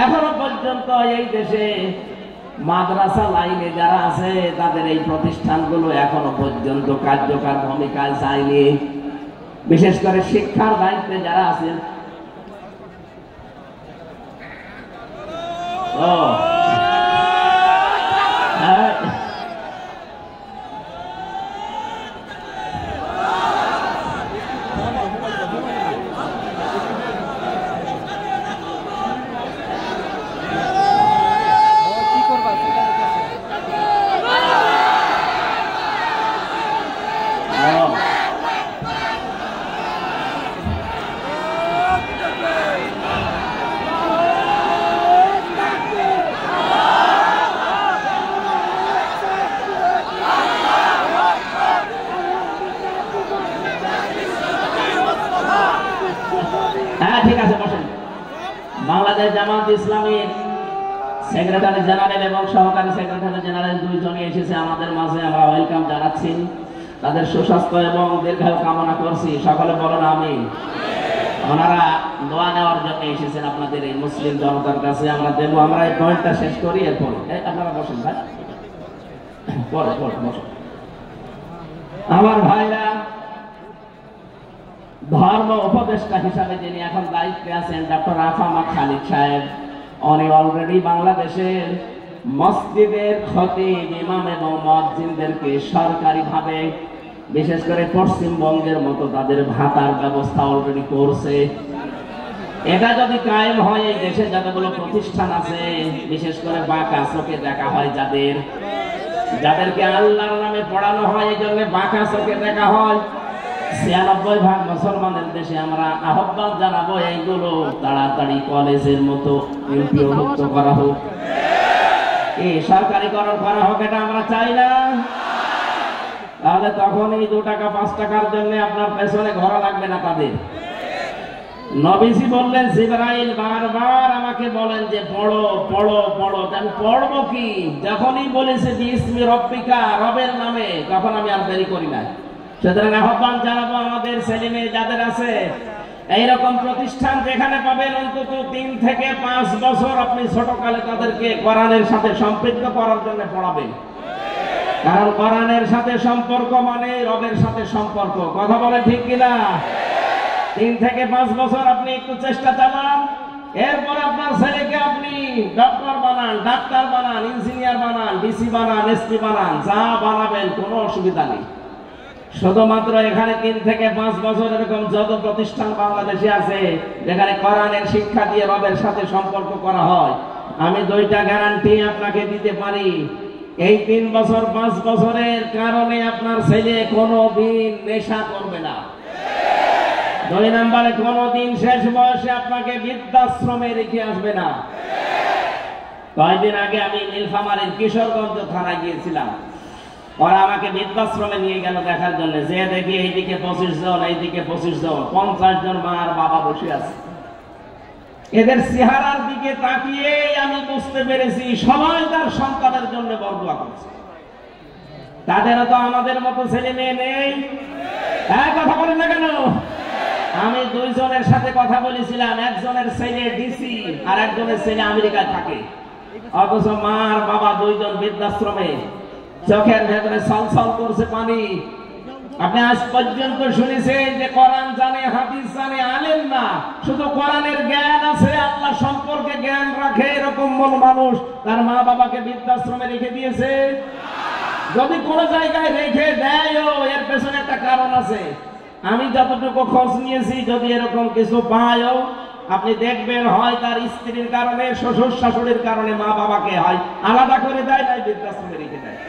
এখনো পর্যন্ত এই দেশে মাদ্রাসা লাইনে যারা আছে তাদের এই প্রতিষ্ঠানগুলো এখনো পর্যন্ত কার্যকর ভূমিকা চায়নি। বিশেষ করে শিক্ষার দায়িত্বে যারা আছেন, আমাদের জামাত ইসলামীর সেক্রেটারি জেনারেল এবং সহকারী সেক্রেটারি জেনারেল দুইজনই এসেছে আমাদের মাঝে, আমরা ওয়েলকাম জানাচ্ছি। তাদের সুস্বাস্থ্য এবং দীর্ঘায়ু কামনা করছি, সকলে বলেন আমিন। ওনারা দোয়া নেওয়ার জন্য এসেছেন আপনাদের এই মুসলিম জনতার কাছে। আমরা দেবো, আমরা এই পয়েন্টটা শেষ করি, এরপরে আপনারা বসেন ভাই, পরে বসেন। আমার ভাইরা, ধর্ম উপদেষ্টা হিসাবে যিনি এখন দায়িত্বে আছেন ডক্টর আফামা খালিদ সাহেব, উনি অলরেডি বাংলাদেশের মসজিদের খতিব, ইমাম এবং মুয়াজ্জিনদেরকে সরকারিভাবে, বিশেষ করে পশ্চিমবঙ্গের মতো তাদের ভাতার ব্যবস্থা অলরেডি করছে। এটা যদি কায়েম হয়, এই দেশে যতগুলো প্রতিষ্ঠান আছে, বিশেষ করে বাঁকা চোখে দেখা হয় যাদেরকে আল্লাহর নামে পড়ানো হয়, এই জন্য বাঁকা চোখে দেখা হয়। ৯৬% মুসলমানের দেশে আমরা আহ্বান জানাবো এইগুলো তাড়াতাড়ি কলেজের মতো ইউপিভুক্ত করা হোক, এই সরকারিকরণ করা হোক, এটা আমরা চাই না। তাহলে তখন এই 2 টাকা 5 টাকার জন্য আপনার পেছনে ঘোরা লাগবে না তাদের। নবীজি বললেন, জিবরাইল বারবার আমাকে বলেন যে পড়ো পড়ো পড়ো। আমি পড়বো কি? যখনই বলেছে বিসমি রব্বিকা, রবের নামে, তখন আমি আর দেরি করি না। সুতরাং আহ্বান জানাবো আমাদের ছেলে মেয়ে যাদের আছে এইরকম প্রতিষ্ঠান, যেখানে পাবেন অন্তত 3 থেকে 5 বছর আপনি ছোটকালে তাদেরকে কোরআনের সাথে সম্পৃক্ত করার জন্য পড়াবেন। কারণ কোরআনের সাথে সম্পর্ক মানে রবের সাথে সম্পর্ক। কথা বলে ঠিক কিনা? 3 থেকে 5 বছর আপনি একটু চেষ্টা চালান, এরপরে আপনার ছেলেকে আপনি ডক্টর বানান, ডাক্তার বানান, ইঞ্জিনিয়ার বানান, ডিসি বানান, এসপি বানান, যা বানাবেন কোনো অসুবিধা নেই। শুধুমাত্র এখানে 3 থেকে 5 বছর এরকম যত প্রতিষ্ঠান বাংলাদেশে আছে যেখানে কোরআনের শিক্ষা দিয়ে রবের সাথে সম্পর্ক করা হয়, আমি 2টা গ্যারান্টি আপনাকে দিতে পারি। এই 3 বছর 5 বছরের কারণে আপনার ছেলে কোনোদিন নেশা করবে না। 2 নম্বরে, কোনোদিন শেষ বয়সে আপনাকে বৃদ্ধাশ্রমে রেখে আসবে না। কয়েকদিন আগে আমি নীলফামারীর কিশোরগঞ্জ থানায় গিয়েছিলাম। ওরা আমাকে বৃদ্ধাশ্রমে নিয়ে গেল দেখার জন্য। যে দেখি এইদিকে 25 জন, এইদিকে 25 জন, 50 জন মা আর বাবা বসে আছে। এদের চেহারার দিকে তাকিয়ে আমি বুঝতে পেরেছি সবাই তার সন্তানের জন্য বরদোয়া করছে। তাদেরও তো আমাদের মতো ছেলে মেয়ে নেই। কথা বলেন না কেন? আমি 2 জনের সাথে কথা বলেছিলাম, একজনের ছেলে ডিসি আর একজনের ছেলে আমেরিকায় থাকে, অথচ মা আর বাবা 2 জন বৃদ্ধাশ্রমে, চোখের ভেতরে ছলছল করছে পানি। আপনি আজ পর্যন্ত শুনেছেন যে কোরআন জানে, হাদিস জানে, আলেম না, শুধু কোরআনের জ্ঞান আছে, আল্লাহ সম্পর্কে জ্ঞান রাখে, এরকম মানুষ তার মা বাবাকে বৃদ্ধাশ্রমে রেখে দিয়েছে? যদি কোনো জায়গায় রেখে দেয়ও, এর পেছনে একটা কারণ আছে। আমি যতটুকু খোঁজ নিয়েছি, যদি এরকম কিছু পায়ও, আপনি দেখবেন হয় তার স্ত্রীর কারণে, শ্বশুর শাশুড়ির কারণে মা বাবাকে হয় আলাদা করে দেয়, তাই বৃদ্ধাশ্রমে রেখে দেয়।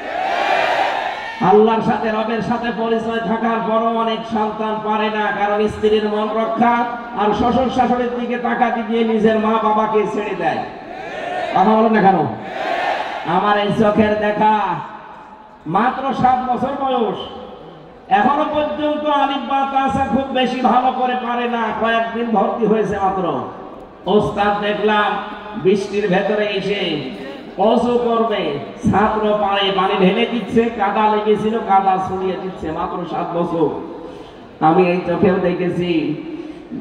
আল্লাহর সাথে, রবের সাথে পরিচয় থাকার পরও অনেক সন্তান পারে না, কারণ স্ত্রীর মন রক্ষা আর শ্বশুর শাশুড়ির দিকে তাকাতে গিয়ে নিজের মা বাবাকে ছেড়ে দেয়। কথা বলেন না কেন? আমার এই চোখের দেখা, মাত্র 7 বছর বয়স, এখনো পর্যন্ত আলিফ বা তাসা খুব বেশি ভালো করে পারে না, কয়েকদিন ভর্তি হয়েছে মাত্র। ওস্তাদ দেখলাম বৃষ্টির ভেতরে এসে অজু করবে, ছাত্র পাড়ে পানি ঢেলে দিচ্ছে, কাদা লেগেছিল কাদা ছড়িয়ে দিচ্ছে, মাত্র 7 বছর। আমি এই চোখেও দেখেছি।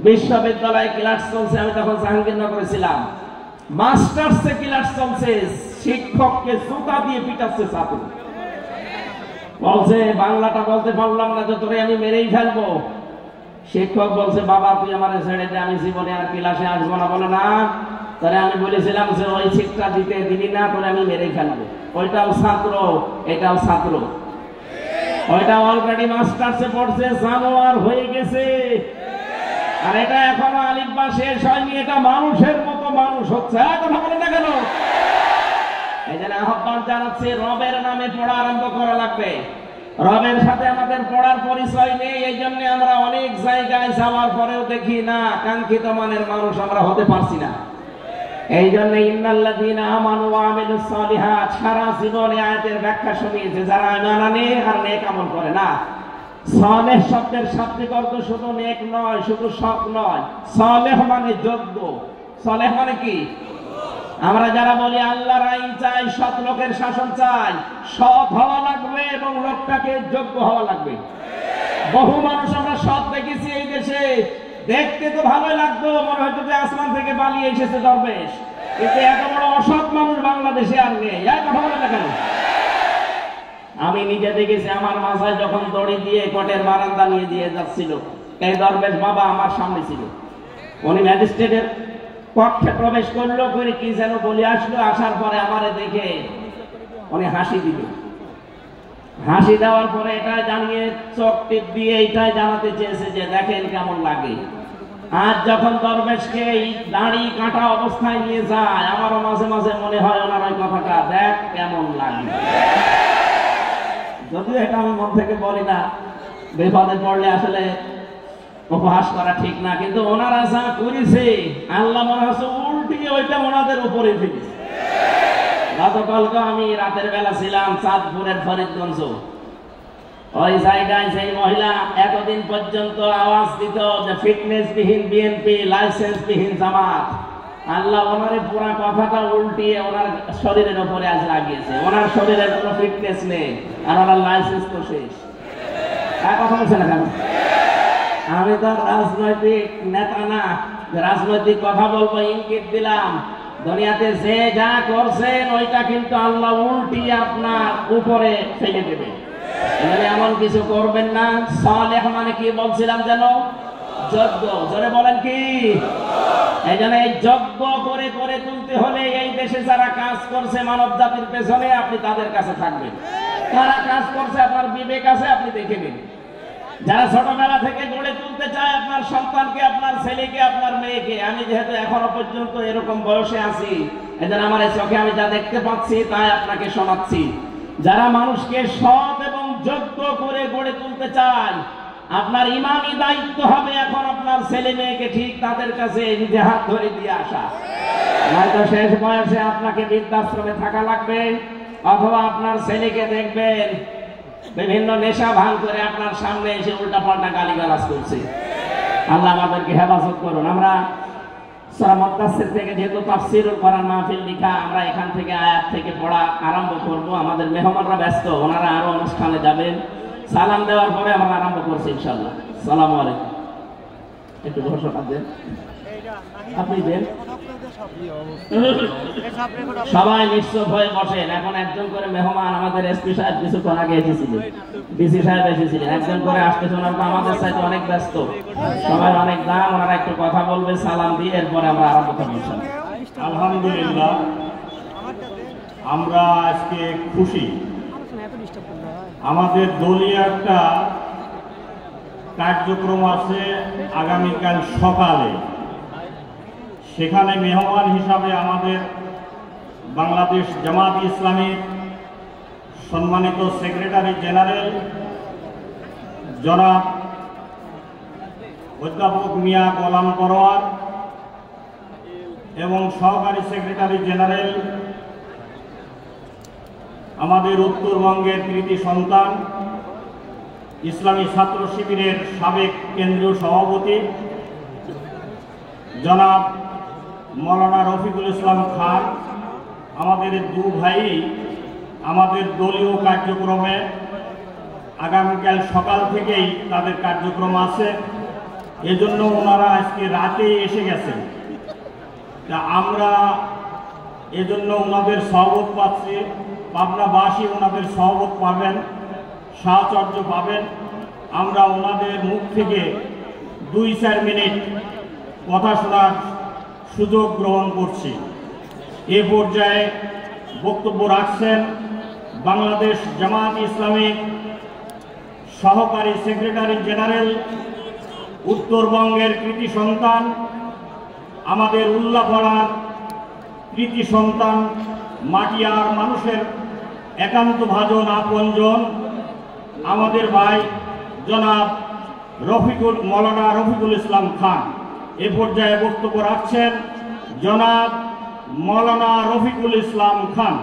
বিশ্ববিদ্যালয়ে ক্লাস চলছে, আমি তখন জাহাঙ্গীরনগরে ছিলাম, মাস্টার্সে ক্লাস চলছে, শিক্ষককে জুতা দিয়ে পিটাচ্ছে ছাত্র। বলছে বাংলাটা বলতে পারলাম না, তোরে আমি মেরেই ফেলবো। শিক্ষক বলছে, বাবা তুই আমার ছেড়ে দে, আমি জীবনে আর ক্লাসে আসবো না। বলে না, তাহলে আমি বলেছিলাম যে ওই শিক্ষা দিতে দিলি না, তোরে আমি মেরেই ফেলবো। ওইটাও ছাত্র, এটাও ছাত্র, ওইটা অলরেডি মাস্টার্সে পড়ছে, জানোয়ার হয়ে গেছে, আর এটা এখনো আলিফ বা শেষ হয়নি, এটা মানুষের মতো মানুষ হচ্ছে। কথা বলে না কেন? এই জন্য আহ্বান জানাচ্ছি, রবের নামে পড়া আরম্ভ করা লাগবে। রবের সাথে আমাদের পড়ার পরিচয় নেই, এই জন্য আমরা অনেক জায়গায় যাওয়ার পরেও দেখি না কাঙ্ক্ষিত মানের মানুষ আমরা হতে পারছি না। এই জন্য ইন্নাল্লাযীনা আমানু ওয়া আমিলুস সালিহাত সারা জীবনে আয়াতের ব্যাখ্যা শুনিয়েছে, যারা ঈমান আনে আর নেক আমল করে না। সালেহ শব্দের শাব্দিক অর্থ শুধু নেক নয়, শুধু সৎ নয়, সালেহ মানে যোগ্য। সালেহ মানে কি? আমরা যারা বলি আল্লাহর আইন চাই, সৎ লোকের শাসন চাই, সৎ হওয়া লাগবে এবং লোকটাকে যোগ্য হওয়া লাগবে। বহু মানুষ আমরা সৎ দেখেছি এই দেশে, দেখতে তো ভালোই লাগতো, মনে হতো যে আসমান থেকে পালিয়ে এসেছে দরবেশ, কিন্তু এত বড় অসৎ মানুষ বাংলাদেশে আর নেই। কথা বলে না কেন? আমি নিজে দেখেছি, আমার মাথায় যখন দড়ি দিয়ে কোর্টের বারান্দা নিয়ে দিয়ে যাচ্ছিল, এই দরবেশ বাবা আমার সামনে ছিল। উনি ম্যাজিস্ট্রেটের কক্ষে প্রবেশ করলো, করে কি যেন বলে আসলো, আসার পরে আমারে দেখে উনি হাসি দিল। হাসি দেওয়ার পরে এটা জানিয়ে চোখ টিপ দিয়ে এইটাই জানাতে চেয়েছে যে দেখেন কেমন লাগে। আজ যখন দরবেশকে এই দাড়ি কাটা অবস্থায় নিয়ে যায়, আমারও মাঝে মাঝে মনে হয় ওনার ওই কথাটা, দেখ কেমন লাগে। যদিও এটা আমি মন থেকে বলি না, বিপদে পড়লে আসলে উপহাস করা ঠিক না, কিন্তু ওনারা যা করেছে আল্লাহ মনে হচ্ছে উল্টিয়ে ওইটা ওনাদের উপরে ফেলেছে। গতকালকে আমি রাতের বেলা ছিলাম চাঁদপুরের ফরিদগঞ্জ, ওই জায়গায় সেই মহিলা এতদিন পর্যন্ত আওয়াজ দিত যে ফিটনেস বিহীন বিএনপি, লাইসেন্স বিহীন জামাত। আল্লাহ ওনারে পুরা কথাটা উল্টিয়ে ওনার শরীরের উপরে আজ লাগিয়েছে। ওনার শরীরের কোনো ফিটনেস নেই, আর ওনার লাইসেন্স তো শেষ। কথা বলছে না কেন? আমি তো রাজনৈতিক নেতা না, রাজনৈতিক কথা বলবো, ইঙ্গিত দিলাম। দুনিয়াতে যে যা করছেন ওইটা কিন্তু আল্লাহ উল্টিয়ে আপনার উপরে ফেলে দেবে। এমন কিছু করবেন না। সালেহ মানে কি বলছিলাম যেন? যজ্ঞ। জোরে বলেন কি? এই জন্য এই যজ্ঞ করে করে তুলতে হলে এই দেশে যারা কাজ করছে মানব জাতির পেছনে, আপনি তাদের কাছে থাকবেন। তারা কাজ করছে, আপনার বিবেক আছে, আপনি দেখে নিন। যারা ছোটবেলা থেকে গড়ে তুলতে চায় আপনার সন্তানকে, আপনার ছেলেকে, আপনার মেয়েকে, আমি যেহেতু এখনো পর্যন্ত এরকম বয়সে আছি, এজন্য আমার এই চোখে আমি যা দেখতে পাচ্ছি তাই আপনাকে শোনাচ্ছি। যারা মানুষকে সৎ এবং যোগ্য করে গড়ে তুলতে চায়, আপনার ইমানি দায়িত্ব হবে এখন আপনার ছেলে মেয়েকে ঠিক তাদের কাছে নিজে হাত ধরে দিয়ে আসা। হয়তো শেষ বয়সে আপনাকে বৃদ্ধাশ্রমে থাকা লাগবে, অথবা আপনার ছেলেকে দেখবেন বিভিন্ন নেশা ভাঙ করে আপনার সামনে এসে উল্টা পাল্টা গালিগালাজ করছে। আল্লাহ আমাদেরকে হেফাজত করুন। আমরা সূরা মুদ্দাসসির থেকে যেহেতু তাফসীরুল কোরআন মাহফিল লিখা, আমরা এখান থেকে আয়াত থেকে পড়া আরম্ভ করব। আমাদের মেহমানরা ব্যস্ত, ওনারা আরো অনুষ্ঠানে যাবেন। সালাম দেওয়ার পরে আমরা আরম্ভ করছি ইনশাআল্লাহ। আসসালামু আলাইকুম। একটু ঘোষণা দেন, আপনি দেন। সবাই নিশ্চুপ হয়ে বসেন। এখন একজন করে মেহমান, আমাদের এসপি সাহেব কিছুক্ষণ আগে এসেছিলেন, ডিসি সাহেব এসেছিলেন, একজন করে আসতেছে। ওনারা তো আমাদের সাথে অনেক ব্যস্ত, সবাই অনেক দাম, ওনারা একটু কথা বলবে, সালাম দিয়ে এরপরে আমরা আরম্ভ করব। আলহামদুলিল্লাহ, আমরা আজকে খুশি। আমাদের দলীয় একটা কার্যক্রম আছে আগামীকাল সকালে, সেখানে মেহমান হিসাবে আমাদের বাংলাদেশ জামাত ইসলামীর সম্মানিত সেক্রেটারি জেনারেল জনাব অধ্যাপক মিয়া গোলাম পরোয়ার এবং সহকারী সেক্রেটারি জেনারেল আমাদের উত্তরবঙ্গের কৃতি সন্তান, ইসলামী ছাত্র শিবিরের সাবেক কেন্দ্রীয় সভাপতি জনাব মৌলানা রফিকুল ইসলাম খান, আমাদের দু ভাই আমাদের দলীয় কার্যক্রমে আগামীকাল সকাল থেকেই তাদের কার্যক্রম আছে, এজন্য ওনারা আজকে রাতে এসে গেছেন। তা আমরা এজন্য ওনাদের সহবত পাচ্ছি, পাবনাবাসী ওনাদের সহবত পাবেন, সাহচর্য পাবেন। আমরা ওনাদের মুখ থেকে 2-4 মিনিট কথা শোনার সুযোগ গ্রহণ করছি। এ পর্যায়ে বক্তব্য রাখছেন বাংলাদেশ জামাত ইসলামী সহকারী সেক্রেটারি জেনারেল, উত্তরবঙ্গের কৃতি সন্তান, আমাদের উল্লাপাড়ার কৃতি সন্তান, মাটিয়ার মানুষের একান্ত ভাজন আপনজন, আমাদের ভাই জনাব মৌলানা রফিকুল ইসলাম খান। এ পর্যায়ে বক্তব্য রাখছেন জনাব মৌলানা রফিকুল ইসলাম খান।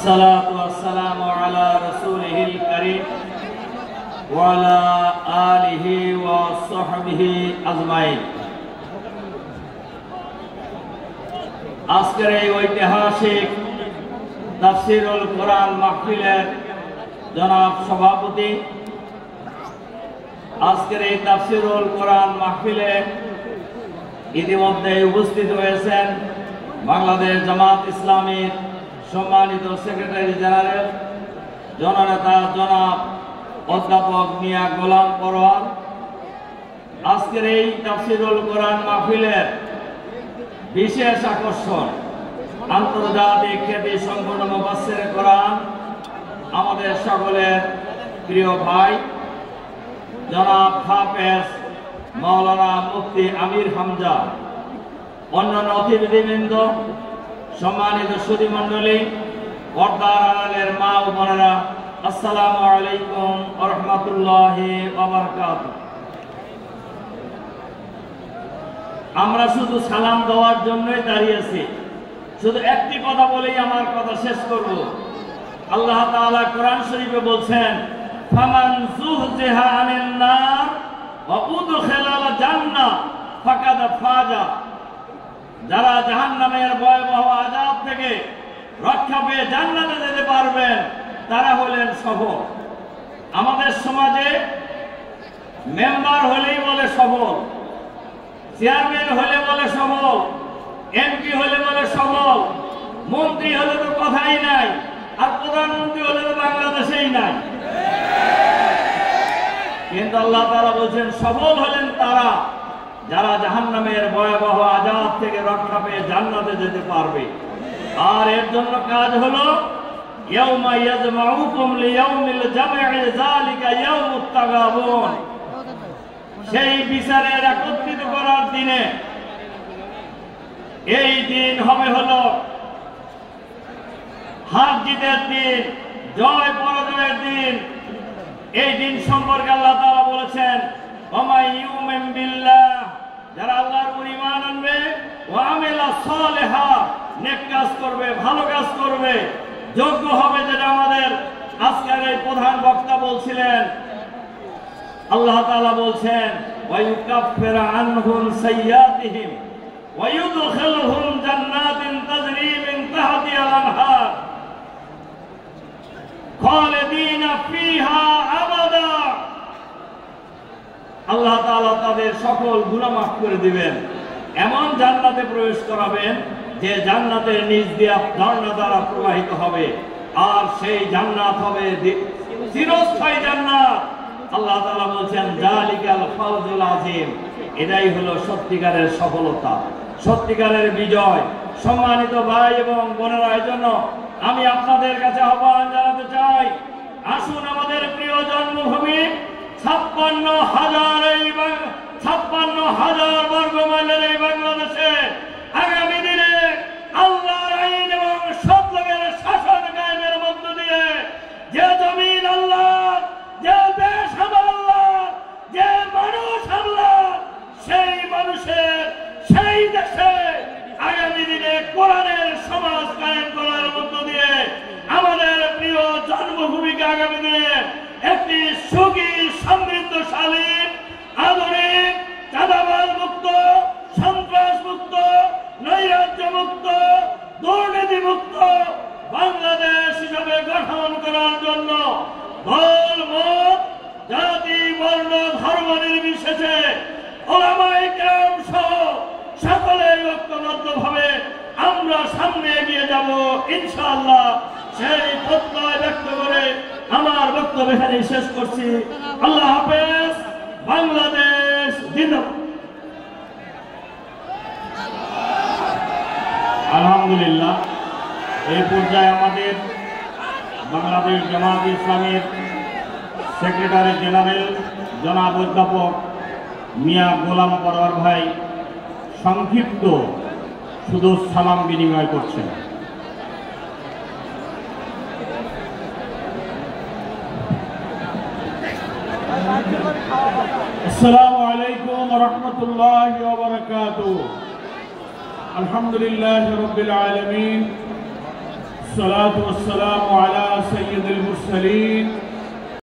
والصلاة والسلام على رسوله الكريم وعلى آله وصحبه أجمعين। আজকের এই ঐতিহাসিক তাফসীরুল কোরআন মাহফিলের জনাব সভাপতি, আজকের এই তাফসীরুল কোরআন মাহফিলে ইতিমধ্যে উপস্থিত হয়েছেন বাংলাদেশ জামাত ইসলামীর সম্মানিত সেক্রেটারি জেনারেল জননেতা জনাব অধ্যাপক মিয়া গোলাম পরোয়ার। আজকের এই তাফসীরুল কোরআন মাহফিলের বিশেষ আকর্ষণ আন্তর্জাতিক খ্যাতি সম্পন্ন মুফাসসিরে কোরআন আমাদের সকলের প্রিয় ভাই জনাব হাফেজ মাওলানা মুফতি আমির হামজা, অন্যান্য অতিথিবৃন্দ, সম্মানিত সুধী মণ্ডলী, পর্দার আড়ালের মা ও বোনেরা, আসসালামু আলাইকুম ওয়া রাহমাতুল্লাহি ওয়া বারাকাতুহু। আমরা শুধু সালাম দেওয়ার জন্যই দাঁড়িয়েছি। শুধু একটি কথা বলেই আমার কথা শেষ করব। আল্লাহ তাআলা কোরআন শরীফে বলছেন, ফামান যুহজিহা আনিন নার ওয়া উদখিলাল জান্নাহ ফাকাদ ফাজা। যারা জাহান্নামের ভয়াবহ আযাব থেকে রক্ষা পেয়ে জান্নাতে যেতে পারবেন তারা হলেন সফল। আমাদের সমাজে মেম্বার হলেই বলে সফল, চেয়ারম্যান হলে বলে সফল, এমপি হলে বলে সফল, মন্ত্রী হলে তো কথাই নাই, আর প্রধানমন্ত্রী হলে তো বাংলাদেশেই নাই। কিন্তু আল্লাহ তাআলা বলছেন সফল হলেন তারা যারা জাহান্নামের ভয়াবহ আযাব থেকে রক্ষা পেয়ে জান্নাতে যেতে পারবে। আর এর জন্য কাজ হলো ইয়াউমা ইয়াজমাউকুম লিয়াউমিল জামঈ যালিকা ইয়াউমুত তাগাবুন। সেই বিচারের একত্রিত করার দিনে, এই দিন হবে হলো হার জিতের দিন, জয় পরাজয়ের দিন। এই দিন সম্পর্কে আল্লাহ তাআলা বলেছেন, ওয়ামাই ইউমিন বিল্লাহ, যারা আল্লাহর উপর ঈমান আনবে, ওয়া আমিলা সালিহা, নেক কাজ করবে, ভালো কাজ করবে, যোগ্য হবে, যেটা আমাদের আজকের এই প্রধান বক্তা বলছিলেন। আল্লাহ তাআলা বলছেন, ওয়া ইউকাফিরু আনহুম সাইয়্যাতিহিম ওয়া ইউদখিলুহুম জান্নাতিন তাজরি মিন তাহতিহাল আনহার খালিদিনা ফিহা আবাদা। আল্লাহ তাআলা তাদের সকল গুনাহ মাফ করে দিবেন, এমন জান্নাতে প্রবেশ করাবেন যে জান্নাতের নিচ দিয়ে ঝর্ণা দ্বারা প্রবাহিত হবে, আর সেই জান্নাত হবে চিরস্থায়ী জান্নাত। আল্লাহ তাআলা বলছেন, জালিকাল ফাওজুল আযীম, এটাই হলো সত্যিকারের সফলতা, সত্যিকারের বিজয়। সম্মানিত ভাই এবং বোনেরা, এজন্য আমি আপনাদের কাছে আহ্বান জানাতে চাই, আসুন আমাদের প্রিয় জন্মভূমি 56,000 বর্গ মাইলের এই বাংলাদেশে আগামী দিনে আল্লাহর আইন এবং সৎ লোকের শাসন কায়েমের মধ্য দিয়ে যে জমিন আল্লাহ, যে দেশ আল্লাহ, যে মানুষ আল্লাহ, সেই মানুষের সেই দেশে আগামী দিনে কোরআনের সমাজ কায়েম করার মধ্য দিয়ে আমাদের প্রিয় জন্মভূমিকে আগামী দিনে একটি সুখী, সমৃদ্ধশালী, আধুনিক, চাঁদাবাজ মুক্ত, সন্ত্রাস মুক্ত, নৈরাজ্য মুক্ত, দুর্নীতি মুক্ত বাংলাদেশ হিসাবে গঠন করার জন্য দল, মত, জাতি, বর্ণ, ধর্ম নির্বিশেষে ওলামায়ে কেরাম সহ সকলের ঐক্যবদ্ধভাবে আমরা সামনে এগিয়ে যাব ইনশাআল্লাহ। সেই প্রত্যয় ব্যক্ত করে আমার বক্তব্য এখানে শেষ করছি। আল্লাহ হাফেজ। বাংলাদেশ জিন্দাবাদ। আলহামদুলিল্লাহ, এই পর্যায়ে আমাদের বাংলাদেশ জামাত ইসলামের সেক্রেটারি জেনারেল জনাব অধ্যাপক মিয়া গোলাম পরোয়ার ভাই সংক্ষিপ্ত শুধু সালাম বিনিময় করছেন। আসসালামু আলাইকুম ওয়া রাহমাতুল্লাহি ওয়া বারাকাতুহু। আলহামদুলিল্লাহি রাব্বিল আলামিন, الصلاة والسلام على سيد المرسلين